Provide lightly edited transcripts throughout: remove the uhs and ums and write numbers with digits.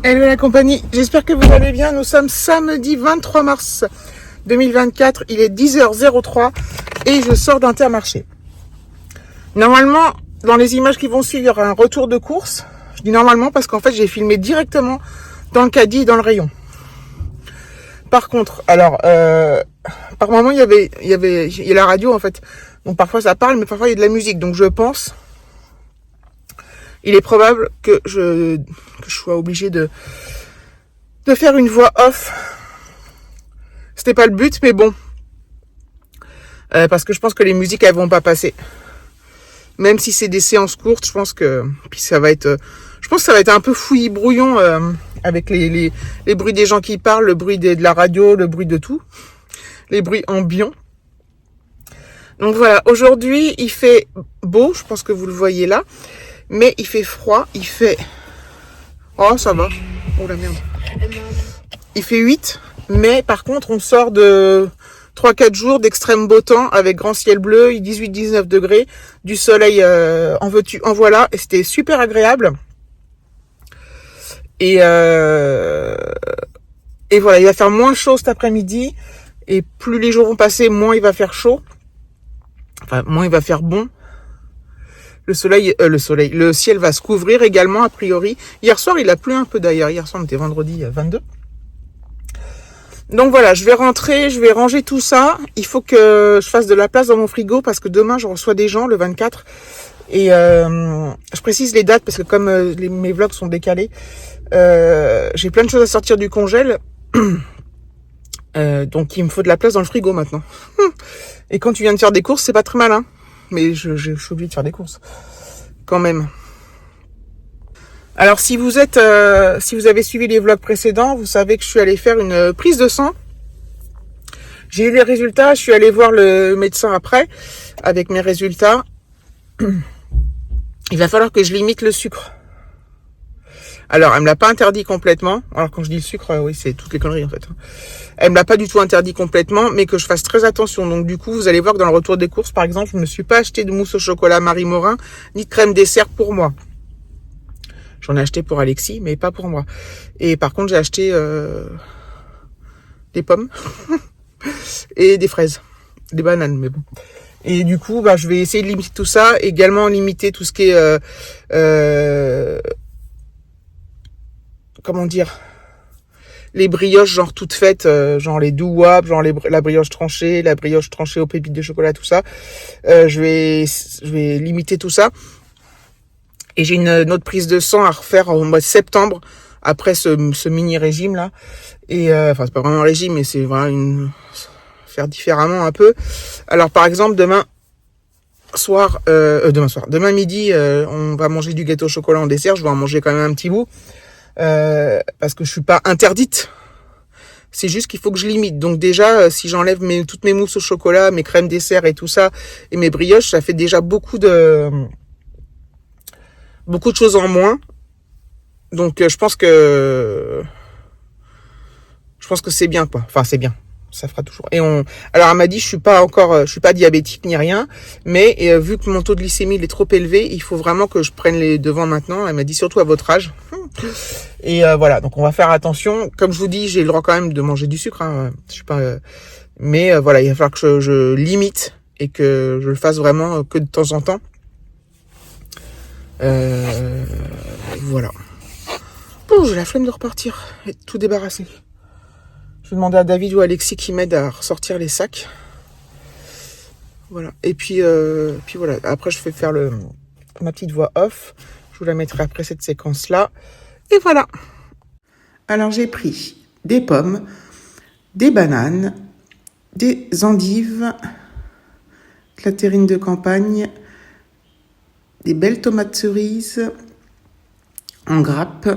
Hello la compagnie, j'espère que vous allez bien. Nous sommes samedi 23 mars 2024, il est 10h03 et je sors d'Intermarché. Normalement, dans les images qui vont suivre, il y aura un retour de course. Je dis normalement parce qu'en fait, j'ai filmé directement dans le caddie et dans le rayon. Par contre, alors, par moment, il y a la radio en fait. Donc parfois ça parle, mais parfois il y a de la musique. Donc je pense, il est probable que je sois obligé de faire une voix off. C'était pas le but, mais bon. Parce que je pense que les musiques, elles vont pas passer. Même si c'est des séances courtes, je pense que ça va être un peu fouillis brouillon avec les bruits des gens qui parlent, le bruit de la radio, le bruit de tout, les bruits ambiants. Donc voilà, aujourd'hui il fait beau, je pense que vous le voyez là, mais il fait froid, il fait... Oh ça va, oh la merde. Il fait 8, mais par contre on sort de 3-4 jours d'extrême beau temps avec grand ciel bleu, 18-19 degrés, du soleil en veux-tu, en voilà, et c'était super agréable. Et voilà, il va faire moins chaud cet après-midi, et plus les jours vont passer, moins il va faire chaud. Enfin, moins il va faire bon. Le ciel va se couvrir également, a priori. Hier soir, il a plu un peu d'ailleurs. Hier soir, on était vendredi 22. Donc voilà, je vais rentrer, je vais ranger tout ça. Il faut que je fasse de la place dans mon frigo parce que demain, je reçois des gens le 24. Et je précise les dates parce que comme mes vlogs sont décalés, j'ai plein de choses à sortir du congèle. Donc il me faut de la place dans le frigo maintenant. Et quand tu viens de faire des courses, c'est pas très malin. Mais je suis obligée de faire des courses. Quand même. Alors si vous avez suivi les vlogs précédents, vous savez que je suis allée faire une prise de sang. J'ai eu les résultats, je suis allée voir le médecin après, avec mes résultats. Il va falloir que je limite le sucre. Alors, elle me l'a pas interdit complètement. Alors, quand je dis le sucre, oui, c'est toutes les conneries, en fait. Elle me l'a pas du tout interdit complètement, mais que je fasse très attention. Donc, du coup, vous allez voir que dans le retour des courses, par exemple, je ne me suis pas acheté de mousse au chocolat Marie Morin, ni de crème dessert pour moi. J'en ai acheté pour Alexis, mais pas pour moi. Et par contre, j'ai acheté des pommes et des fraises, des bananes, mais bon. Et du coup, je vais essayer de limiter tout ça. Également, limiter tout ce qui est... comment dire, les brioches genre toutes faites, genre les douwap, genre la brioche tranchée aux pépites de chocolat, tout ça. Je vais limiter tout ça. Et j'ai une autre prise de sang à refaire au mois de septembre après ce mini régime là. Et enfin c'est pas vraiment un régime, mais c'est vraiment faire différemment un peu. Alors par exemple demain midi, on va manger du gâteau au chocolat en dessert. Je vais en manger quand même un petit bout. Parce que je suis pas interdite. C'est juste qu'il faut que je limite. Donc déjà, si j'enlève toutes mes mousses au chocolat, mes crèmes dessert et tout ça, et mes brioches, ça fait déjà beaucoup de choses en moins. Donc je pense que c'est bien, quoi. Enfin, c'est bien. Ça fera toujours. Alors elle m'a dit, je suis pas diabétique ni rien, mais vu que mon taux de glycémie il est trop élevé, il faut vraiment que je prenne les devants maintenant. Elle m'a dit surtout à votre âge. Et voilà, donc on va faire attention. Comme je vous dis, j'ai le droit quand même de manger du sucre. Hein. Je suis pas, mais voilà, il va falloir que je limite et que je le fasse vraiment que de temps en temps. Voilà. Bon, j'ai la flemme de repartir et de tout débarrasser. Je vais demander à David ou à Alexis qui m'aident à ressortir les sacs. Voilà. Et puis voilà. Après, je vais faire ma petite voix off. Je vous la mettrai après cette séquence-là. Et voilà. Alors, j'ai pris des pommes, des bananes, des endives, de la terrine de campagne, des belles tomates cerises en grappe,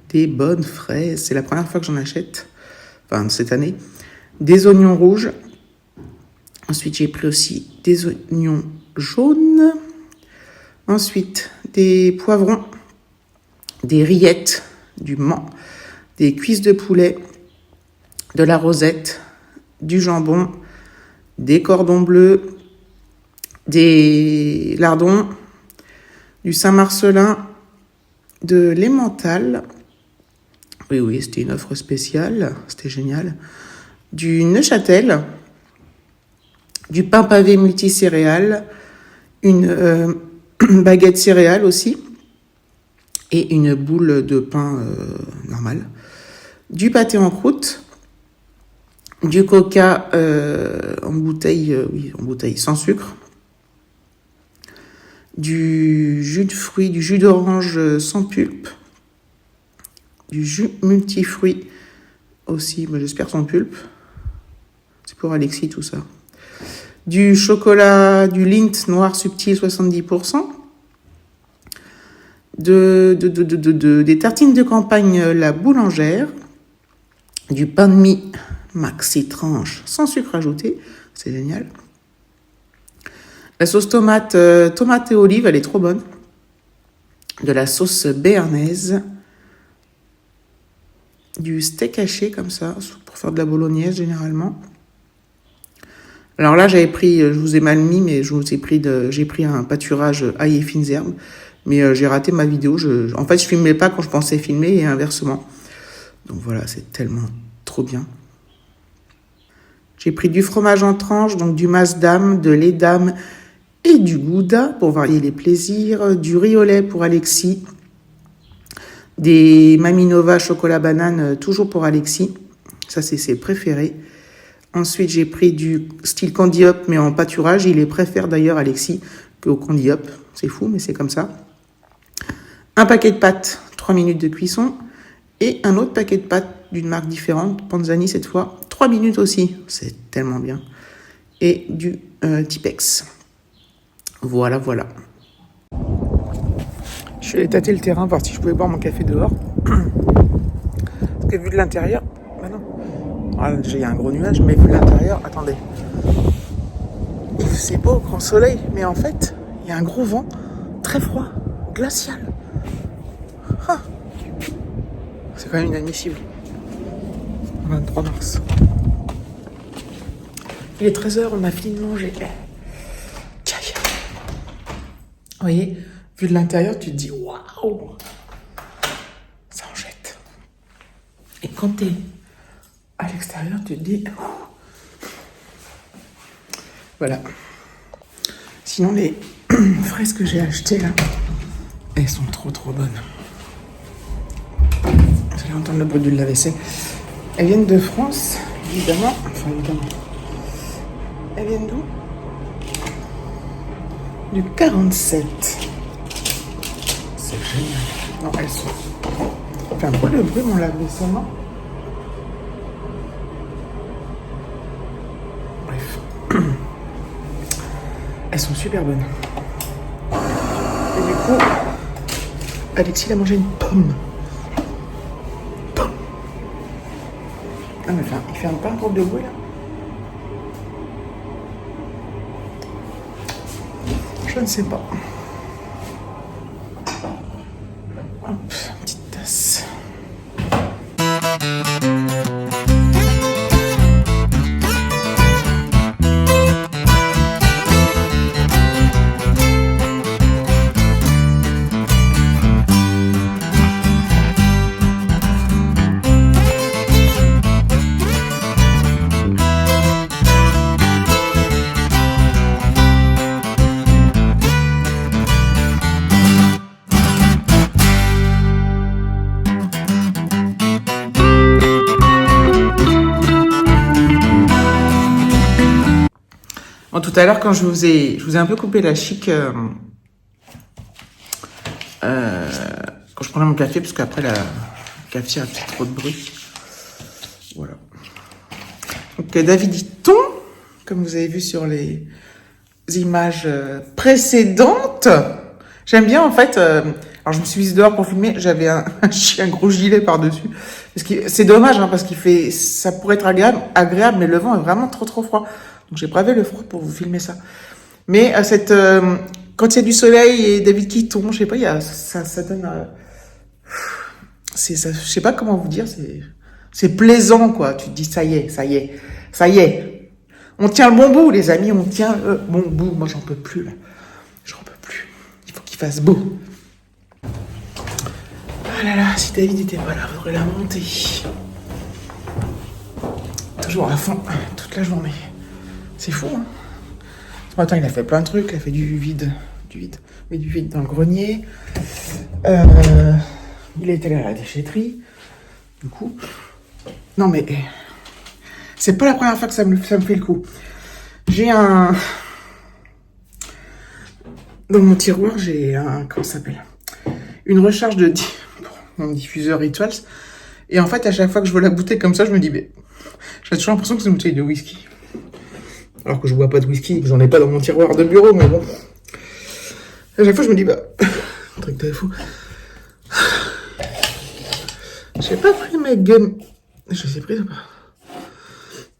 des bonnes fraises, c'est la première fois que j'en achète, enfin cette année, des oignons rouges, ensuite j'ai pris aussi des oignons jaunes, ensuite des poivrons, des rillettes, du Mans, des cuisses de poulet, de la rosette, du jambon, des cordons bleus, des lardons, du Saint-Marcelin, de l'emmental. Oui, c'était une offre spéciale, c'était génial. Du Neuchâtel, du pain pavé multicéréales, une baguette céréales aussi, et une boule de pain normal, du pâté en croûte, du coca en bouteille sans sucre, du jus de fruits, du jus d'orange sans pulpe, du jus multifruits aussi, mais j'espère sans pulpe. C'est pour Alexis tout ça. Du chocolat, du Lindt noir subtil 70%. Des tartines de campagne La Boulangère. Du pain de mie maxi tranche sans sucre ajouté. C'est génial. La sauce tomate et olive, elle est trop bonne. De la sauce béarnaise. Du steak haché comme ça, pour faire de la bolognaise généralement. Alors là, j'avais pris, je vous ai mal mis, mais j'ai pris un pâturage ail et fines herbes, mais j'ai raté ma vidéo. En fait, je filmais pas quand je pensais filmer et inversement. Donc voilà, c'est tellement trop bien. J'ai pris du fromage en tranches, donc du Maasdam, de l'Edam et du Gouda pour varier les plaisirs, du riz au lait pour Alexis, des Maminova chocolat banane toujours pour Alexis. Ça, c'est ses préférés. Ensuite, j'ai pris du style Candy Hop, mais en pâturage. Il les préfère d'ailleurs, Alexis, qu'au Candy Hop. C'est fou, mais c'est comme ça. Un paquet de pâtes, 3 minutes de cuisson. Et un autre paquet de pâtes d'une marque différente, Panzani cette fois, 3 minutes aussi. C'est tellement bien. Et du Tipex. Voilà. Je suis allé tâter le terrain, voir si je pouvais boire mon café dehors. Parce que vu de l'intérieur... Bah non. Ah, déjà, il y a un gros nuage, mais vu de l'intérieur, attendez. C'est beau, grand soleil, mais en fait, il y a un gros vent, très froid, glacial. Ah. C'est quand même inadmissible. 23 mars. Il est 13h, on a fini de manger. Tiens. Vous voyez, vu de l'intérieur, tu te dis waouh, ça en jette. Et quand t'es à l'extérieur, tu te dis voilà. Sinon, les fraises que j'ai achetées là, elles sont trop bonnes. Vous allez entendre le bruit du lave-vaisselle. Elles viennent de France, évidemment. Enfin, évidemment. Elles viennent d'où? Du 47. C'est génial. Non, elles sont... Enfin, quoi le bruit, mon lave-vaisselle, non? Bref. Elles sont super bonnes. Et du coup, Alexis a mangé une pomme. Ah, mais enfin, il fait un peu un drôle de bruit là. Je ne sais pas. Hop, petite tasse. Bon, tout à l'heure, quand je vous ai un peu coupé la chic quand je prenais mon café, parce qu'après la cafetière a fait trop de bruit. Voilà. Donc, Daviditon, comme vous avez vu sur les images précédentes, j'aime bien en fait. Alors, je me suis mise dehors pour filmer. J'avais un gros gilet par-dessus. Parce que c'est dommage, hein, parce qu'il fait, ça pourrait être agréable, mais le vent est vraiment trop froid. Donc, j'ai bravé le froid pour vous filmer ça. Mais quand il y a du soleil et David qui tombe, je sais pas, ça donne, je sais pas comment vous dire, c'est plaisant, quoi. Tu te dis, ça y est. On tient le bon bout, les amis, on tient le bon bout. Moi, j'en peux plus, là. J'en peux plus. Il faut qu'il fasse beau. là là, si David n'était pas là, faudrait la monter. Toujours à fond, toute la journée. C'est fou, hein. Ce matin, il a fait plein de trucs. Il a fait du vide dans le grenier. Il est allé à la déchetterie. Du coup, non mais c'est pas la première fois que ça me fait le coup. J'ai dans mon tiroir, j'ai comment ça s'appelle, une recharge de mon diffuseur Rituals. Et en fait, à chaque fois que je vois la bouteille comme ça, je me dis, mais j'ai toujours l'impression que c'est une bouteille de whisky. Alors que je bois pas de whisky, que j'en ai pas dans mon tiroir de bureau, mais bon. À chaque fois, je me dis, bah, un truc de fou. J'ai pas pris mes gummies. Je les ai prises ou pas?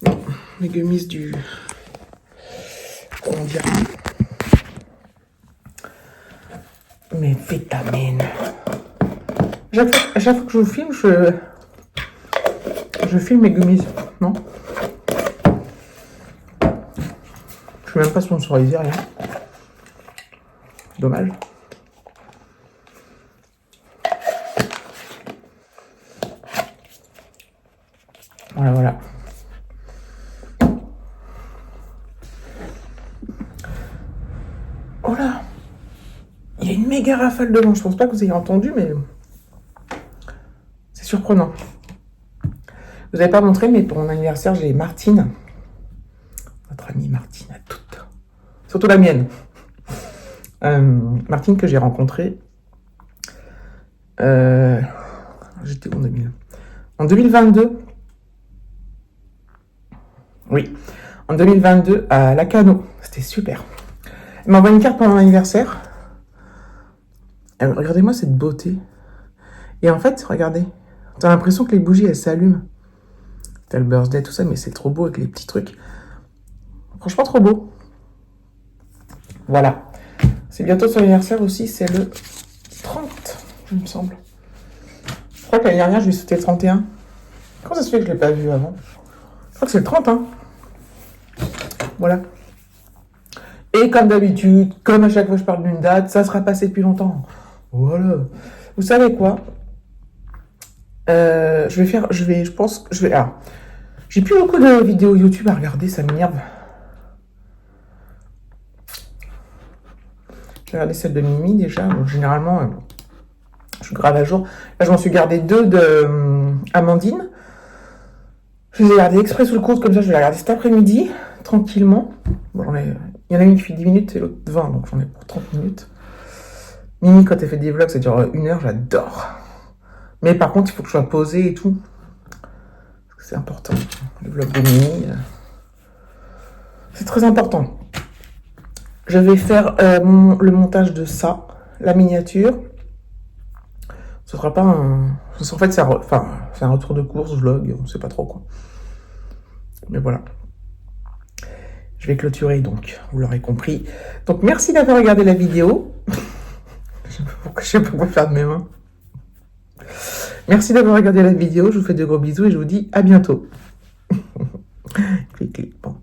Non, mes gummies du... Comment dire? Mes vitamines. À chaque fois que je vous filme, je filme mes gummies, non? Je suis même pas sponsorisé, rien. Dommage. Voilà. Oh là! Il y a une méga rafale de vent. Je pense pas que vous ayez entendu, mais c'est surprenant. Vous n'avez pas montré, mais pour mon anniversaire, j'ai Martine. Notre amie Martine à toutes. Surtout la mienne. Martine que j'ai rencontrée. J'étais en 2000. En 2022. Oui. En 2022 à Lacano. C'était super. Elle m'a envoyé une carte pour mon anniversaire. Regardez-moi cette beauté. Et en fait, regardez. T'as l'impression que les bougies, elles s'allument. T'as le birthday, tout ça, mais c'est trop beau avec les petits trucs. Franchement, trop beau. Voilà. C'est bientôt son anniversaire aussi, c'est le 30, il me semble. Je crois que l'année dernière, je lui ai sauté le 31. Comment ça se fait que je ne l'ai pas vu avant? Je crois que c'est le 30, hein. Voilà. Et comme d'habitude, comme à chaque fois que je parle d'une date, ça sera passé depuis longtemps. Voilà. Vous savez quoi? Je pense que je vais... Ah, j'ai plus beaucoup de vidéos YouTube à regarder, ça m'énerve. J'ai regardé celle de Mimi déjà. Donc, généralement, je grave à jour. Là, je m'en suis gardé 2 de Amandine. Je les ai gardés exprès sous le coude, comme ça, je vais la regarder cet après-midi, tranquillement. Bon, il y en a une qui fait 10 minutes et l'autre 20, donc j'en ai pour 30 minutes. Mimi, quand elle fait des vlogs, ça dure 1 heure, j'adore. Mais par contre, il faut que je sois posée et tout. C'est important. Le vlog de Mimi, c'est très important. Je vais faire le montage de ça, la miniature. Ce sera pas un... En fait, c'est un retour de course, vlog, on sait pas trop quoi. Mais voilà. Je vais clôturer donc, vous l'aurez compris. Donc merci d'avoir regardé la vidéo. Je sais pas quoi faire de mes mains. Merci d'avoir regardé la vidéo, je vous fais de gros bisous et je vous dis à bientôt. Clic, clic, bon.